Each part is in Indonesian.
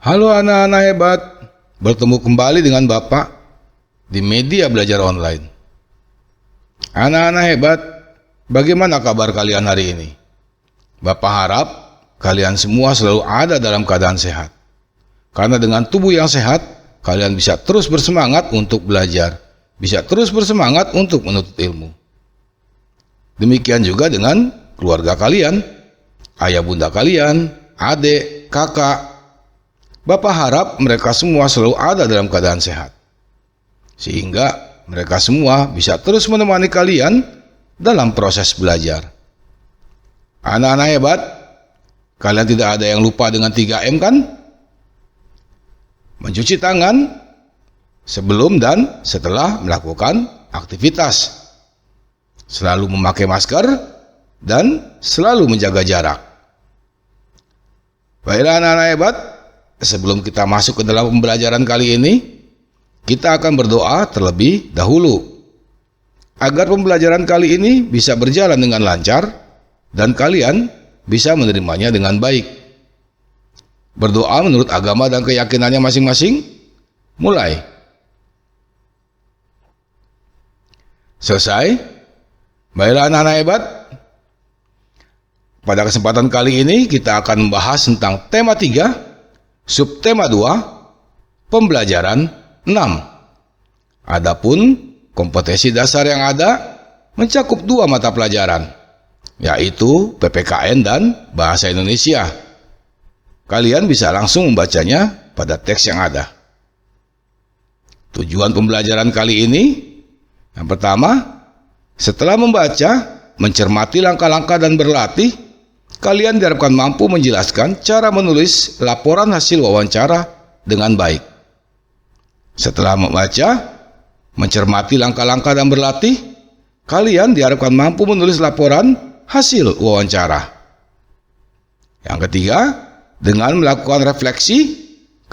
Halo anak-anak hebat, bertemu kembali dengan Bapak di media belajar online. Anak-anak hebat, bagaimana kabar kalian hari ini? Bapak harap kalian semua selalu ada dalam keadaan sehat. Karena dengan tubuh yang sehat, kalian bisa terus bersemangat untuk belajar, bisa terus bersemangat untuk menuntut ilmu. Demikian juga dengan keluarga kalian, ayah bunda kalian, adik, kakak. Bapak harap mereka semua selalu ada dalam keadaan sehat, sehingga mereka semua bisa terus menemani kalian dalam proses belajar. Anak-anak hebat, kalian tidak ada yang lupa dengan 3M kan? Mencuci tangan sebelum dan setelah melakukan aktivitas, selalu memakai masker, dan selalu menjaga jarak. Baiklah anak-anak hebat, sebelum kita masuk ke dalam pembelajaran kali ini, kita akan berdoa terlebih dahulu agar pembelajaran kali ini bisa berjalan dengan lancar dan kalian bisa menerimanya dengan baik. Berdoa menurut agama dan keyakinannya masing-masing. Mulai. Selesai? Baiklah anak-anak hebat, pada kesempatan kali ini kita akan membahas tentang tema 3, subtema 2, pembelajaran 6. Adapun kompetensi dasar yang ada mencakup 2 mata pelajaran, yaitu PPKN dan Bahasa Indonesia. Kalian bisa langsung membacanya pada teks yang ada. Tujuan pembelajaran kali ini, yang pertama, setelah membaca, mencermati langkah-langkah dan berlatih, kalian diharapkan mampu menjelaskan cara menulis laporan hasil wawancara dengan baik. Setelah membaca, mencermati langkah-langkah dan berlatih, kalian diharapkan mampu menulis laporan hasil wawancara. Yang ketiga, dengan melakukan refleksi,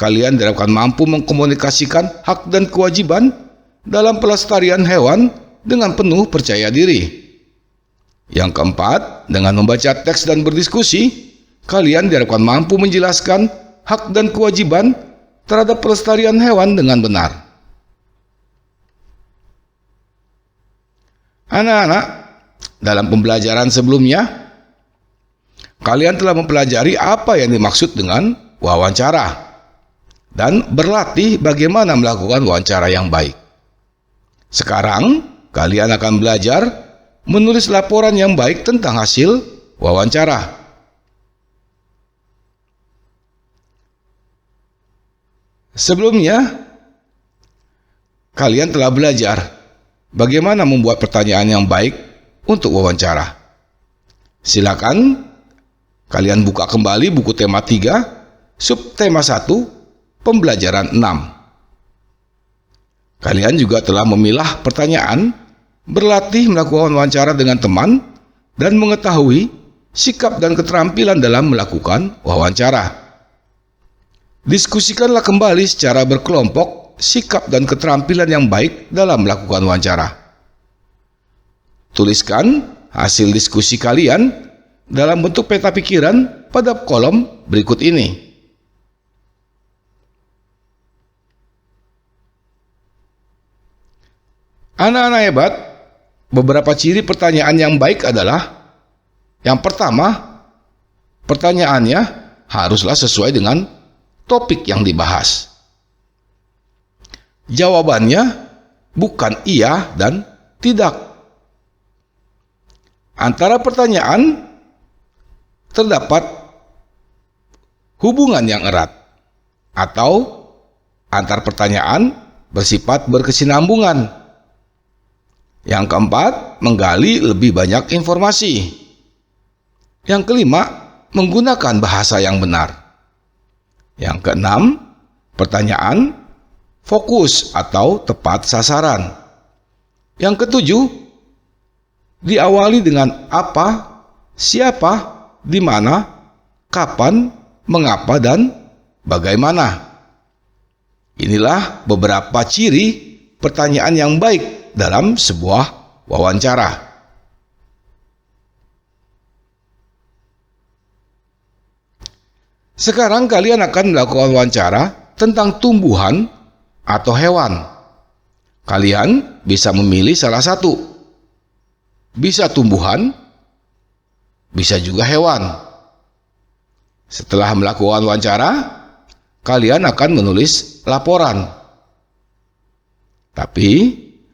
kalian diharapkan mampu mengkomunikasikan hak dan kewajiban dalam pelestarian hewan dengan penuh percaya diri. Yang keempat, dengan membaca teks dan berdiskusi, kalian diharapkan mampu menjelaskan hak dan kewajiban terhadap pelestarian hewan dengan benar. Anak-anak, dalam pembelajaran sebelumnya, kalian telah mempelajari apa yang dimaksud dengan wawancara dan berlatih bagaimana melakukan wawancara yang baik. Sekarang, kalian akan belajar menulis laporan yang baik tentang hasil wawancara. Sebelumnya, kalian telah belajar bagaimana membuat pertanyaan yang baik untuk wawancara. Silakan kalian buka kembali buku tema 3, subtema 1, pembelajaran 6. Kalian juga telah memilah pertanyaan, berlatih melakukan wawancara dengan teman, dan mengetahui sikap dan keterampilan dalam melakukan wawancara. Diskusikanlah kembali secara berkelompok sikap dan keterampilan yang baik dalam melakukan wawancara. Tuliskan hasil diskusi kalian dalam bentuk peta pikiran pada kolom berikut ini. Anak-anak hebat, beberapa ciri pertanyaan yang baik adalah: yang pertama, pertanyaannya haruslah sesuai dengan topik yang dibahas. Jawabannya bukan iya dan tidak. Antara pertanyaan terdapat hubungan yang erat, atau antar pertanyaan bersifat berkesinambungan. Yang keempat, menggali lebih banyak informasi. Yang kelima, menggunakan bahasa yang benar. Yang keenam, pertanyaan fokus atau tepat sasaran. Yang ketujuh, diawali dengan apa, siapa, di mana, kapan, mengapa, dan bagaimana. Inilah beberapa ciri pertanyaan yang baik dalam sebuah wawancara. Sekarang kalian akan melakukan wawancara tentang tumbuhan atau hewan. Kalian bisa memilih salah satu. Bisa tumbuhan, bisa juga hewan. Setelah melakukan wawancara, kalian akan menulis laporan. Tapi,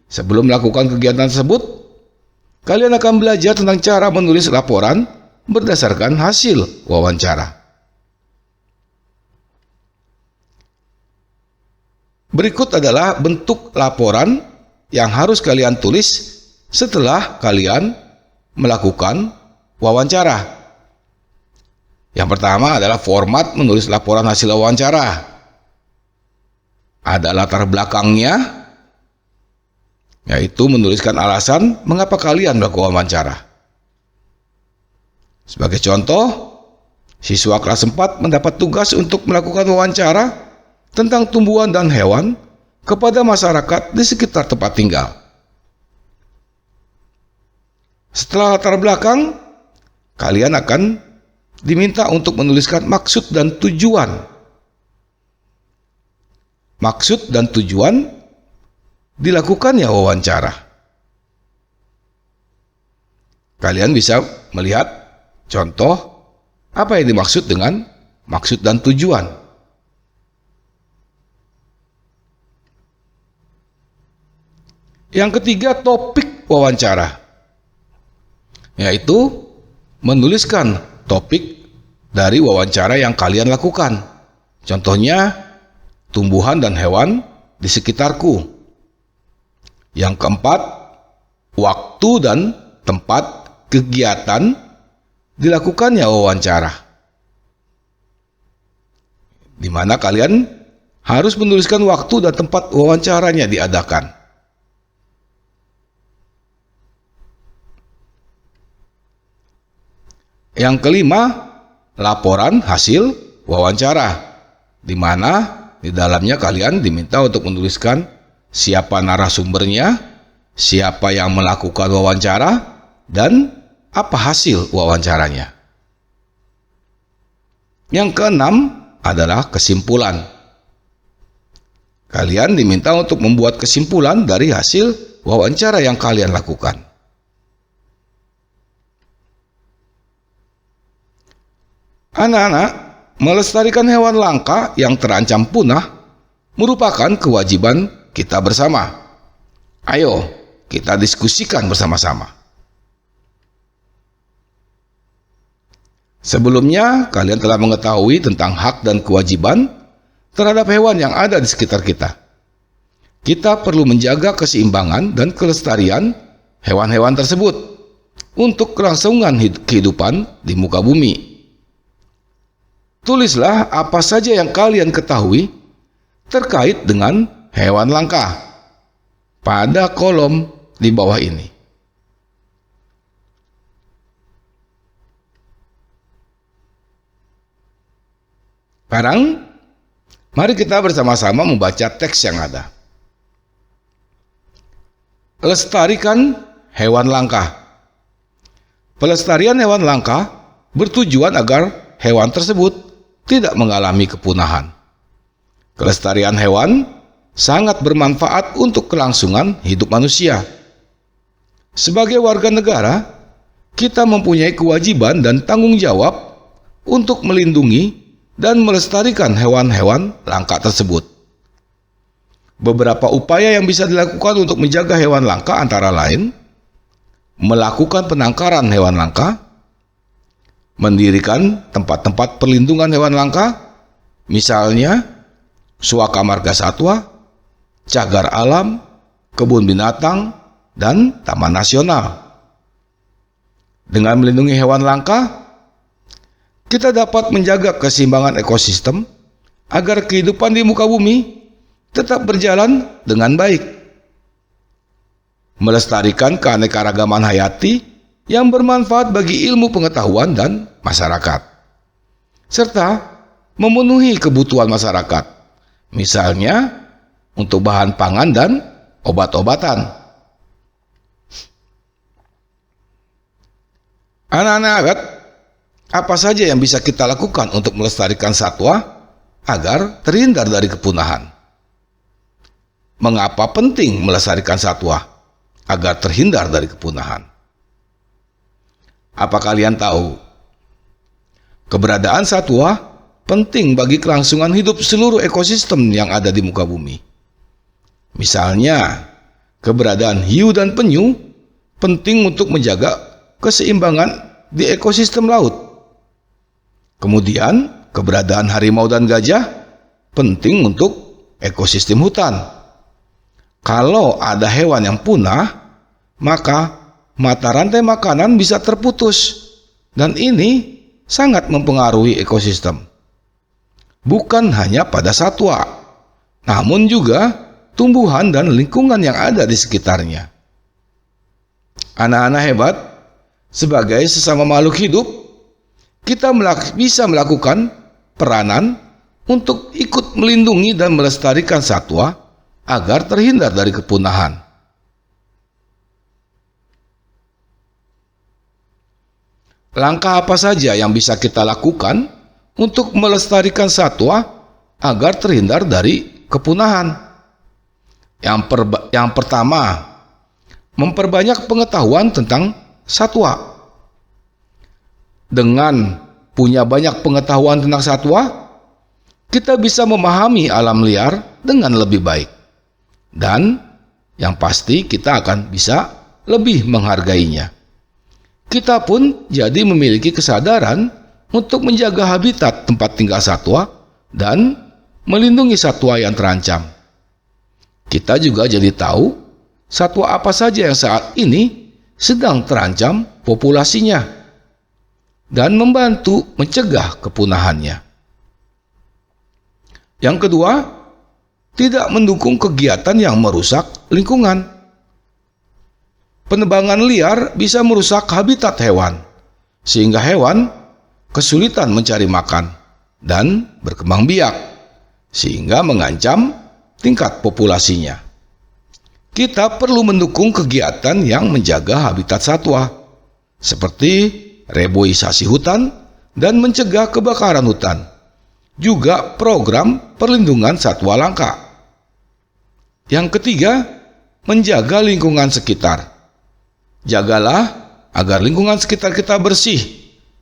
sebelum melakukan kegiatan tersebut, kalian akan belajar tentang cara menulis laporan berdasarkan hasil wawancara. Berikut adalah bentuk laporan yang harus kalian tulis setelah kalian melakukan wawancara. Yang pertama adalah format menulis laporan hasil wawancara. Ada latar belakangnya, yaitu menuliskan alasan mengapa kalian melakukan wawancara. Sebagai contoh, siswa kelas 4 mendapat tugas untuk melakukan wawancara tentang tumbuhan dan hewan kepada masyarakat di sekitar tempat tinggal. Setelah latar belakang, kalian akan diminta untuk menuliskan maksud dan tujuan. Maksud dan tujuan dilakukannya wawancara. Kalian bisa melihat contoh apa yang dimaksud dengan maksud dan tujuan. Yang ketiga, topik wawancara, yaitu menuliskan topik dari wawancara yang kalian lakukan. Contohnya, tumbuhan dan hewan di sekitarku. Yang keempat, waktu dan tempat kegiatan dilakukannya wawancara, di mana kalian harus menuliskan waktu dan tempat wawancaranya diadakan. Yang kelima, laporan hasil wawancara, di mana di dalamnya kalian diminta untuk menuliskan siapa narasumbernya, siapa yang melakukan wawancara, dan apa hasil wawancaranya. Yang keenam adalah kesimpulan. Kalian diminta untuk membuat kesimpulan dari hasil wawancara yang kalian lakukan. Anak-anak, melestarikan hewan langka yang terancam punah merupakan kewajiban kita bersama. Ayo, kita diskusikan bersama-sama. Sebelumnya, kalian telah mengetahui tentang hak dan kewajiban terhadap hewan yang ada di sekitar kita. Kita perlu menjaga keseimbangan dan kelestarian hewan-hewan tersebut untuk kelangsungan kehidupan di muka bumi. Tulislah apa saja yang kalian ketahui terkait dengan hewan langka pada kolom di bawah ini. Sekarang, mari kita bersama-sama membaca teks yang ada. Lestarikan hewan langka. Pelestarian hewan langka bertujuan agar hewan tersebut tidak mengalami kepunahan. Kelestarian hewan sangat bermanfaat untuk kelangsungan hidup manusia. Sebagai warga negara, kita mempunyai kewajiban dan tanggung jawab untuk melindungi dan melestarikan hewan-hewan langka tersebut. Beberapa upaya yang bisa dilakukan untuk menjaga hewan langka antara lain: melakukan penangkaran hewan langka, mendirikan tempat-tempat perlindungan hewan langka, misalnya suaka marga satwa, cagar alam, kebun binatang, dan taman nasional. Dengan melindungi hewan langka, kita dapat menjaga keseimbangan ekosistem agar kehidupan di muka bumi tetap berjalan dengan baik. Melestarikan keanekaragaman hayati yang bermanfaat bagi ilmu pengetahuan dan masyarakat, serta memenuhi kebutuhan masyarakat, misalnya untuk bahan pangan dan obat-obatan. Anak-anak, Apa saja yang bisa kita lakukan untuk melestarikan satwa agar terhindar dari kepunahan? Mengapa penting melestarikan satwa agar terhindar dari kepunahan? Apa kalian tahu? Keberadaan satwa penting bagi kelangsungan hidup seluruh ekosistem yang ada di muka bumi. Misalnya, keberadaan hiu dan penyu penting untuk menjaga keseimbangan di ekosistem laut. Kemudian, keberadaan harimau dan gajah penting untuk ekosistem hutan. Kalau ada hewan yang punah, maka mata rantai makanan bisa terputus, dan ini sangat mempengaruhi ekosistem. Bukan hanya pada satwa, namun juga tumbuhan dan lingkungan yang ada di sekitarnya. Anak-anak hebat, sebagai sesama makhluk hidup, kita bisa melakukan peranan untuk ikut melindungi dan melestarikan satwa agar terhindar dari kepunahan. Langkah apa saja yang bisa kita lakukan untuk melestarikan satwa agar terhindar dari kepunahan? Yang pertama, memperbanyak pengetahuan tentang satwa. Dengan punya banyak pengetahuan tentang satwa, kita bisa memahami alam liar dengan lebih baik. Dan yang pasti kita akan bisa lebih menghargainya. Kita pun jadi memiliki kesadaran untuk menjaga habitat tempat tinggal satwa dan melindungi satwa yang terancam. Kita juga jadi tahu satwa apa saja yang saat ini sedang terancam populasinya dan membantu mencegah kepunahannya. Yang kedua, tidak mendukung kegiatan yang merusak lingkungan. Penebangan liar bisa merusak habitat hewan, sehingga hewan kesulitan mencari makan dan berkembang biak, sehingga mengancam tingkat populasinya. Kita perlu mendukung kegiatan yang menjaga habitat satwa, seperti reboisasi hutan dan mencegah kebakaran hutan, juga program perlindungan satwa langka. Yang ketiga, menjaga lingkungan sekitar. Jagalah agar lingkungan sekitar kita bersih,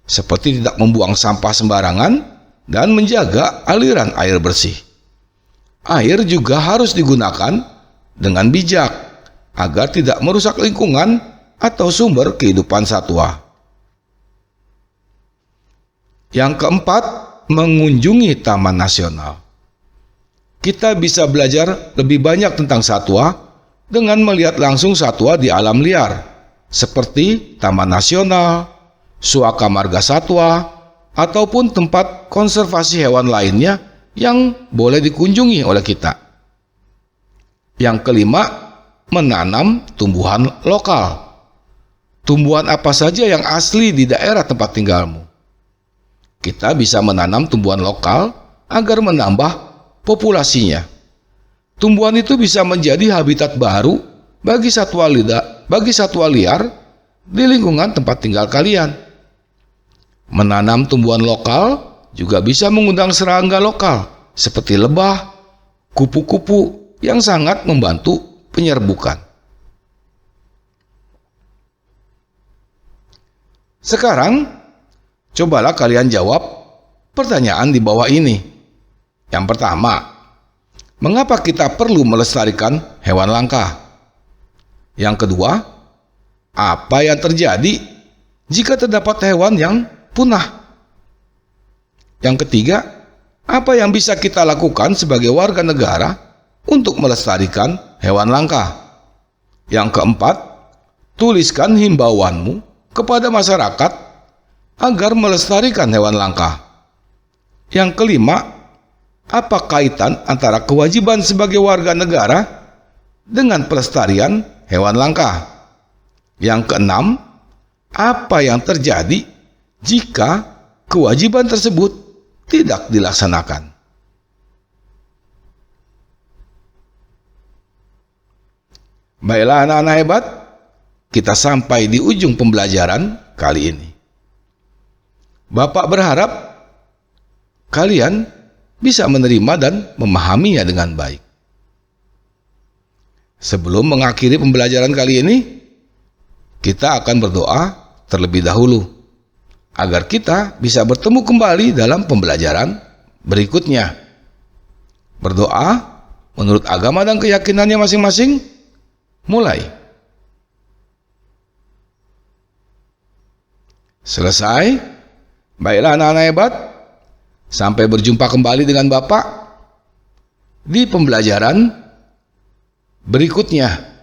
seperti tidak membuang sampah sembarangan dan menjaga aliran air bersih. Air juga harus digunakan dengan bijak agar tidak merusak lingkungan atau sumber kehidupan satwa. Yang keempat, mengunjungi taman nasional. Kita bisa belajar lebih banyak tentang satwa dengan melihat langsung satwa di alam liar, seperti taman nasional, suaka marga satwa, ataupun tempat konservasi hewan lainnya yang boleh dikunjungi oleh kita. Yang kelima, menanam tumbuhan lokal. Tumbuhan apa saja yang asli di daerah tempat tinggalmu? Kita bisa menanam tumbuhan lokal agar menambah populasinya. Tumbuhan itu bisa menjadi habitat baru bagi satwa liar di lingkungan tempat tinggal kalian. Menanam tumbuhan lokal juga bisa mengundang serangga lokal seperti lebah, kupu-kupu yang sangat membantu penyerbukan. Sekarang, cobalah kalian jawab pertanyaan di bawah ini. Yang pertama, mengapa kita perlu melestarikan hewan langka? Yang kedua, apa yang terjadi jika terdapat hewan yang punah? Yang ketiga, apa yang bisa kita lakukan sebagai warga negara untuk melestarikan hewan langka? Yang keempat, tuliskan himbauanmu kepada masyarakat agar melestarikan hewan langka. Yang kelima, apa kaitan antara kewajiban sebagai warga negara dengan pelestarian hewan langka? Yang keenam, apa yang terjadi jika kewajiban tersebut tidak dilaksanakan? Baiklah anak-anak hebat, kita sampai di ujung pembelajaran kali ini. Bapak berharap kalian bisa menerima dan memahaminya dengan baik. Sebelum mengakhiri pembelajaran kali ini, kita akan berdoa terlebih dahulu agar kita bisa bertemu kembali dalam pembelajaran berikutnya. Berdoa menurut agama dan keyakinannya masing-masing. Mulai. Selesai? Baiklah anak-anak hebat. Sampai berjumpa kembali dengan Bapak di pembelajaran berikutnya.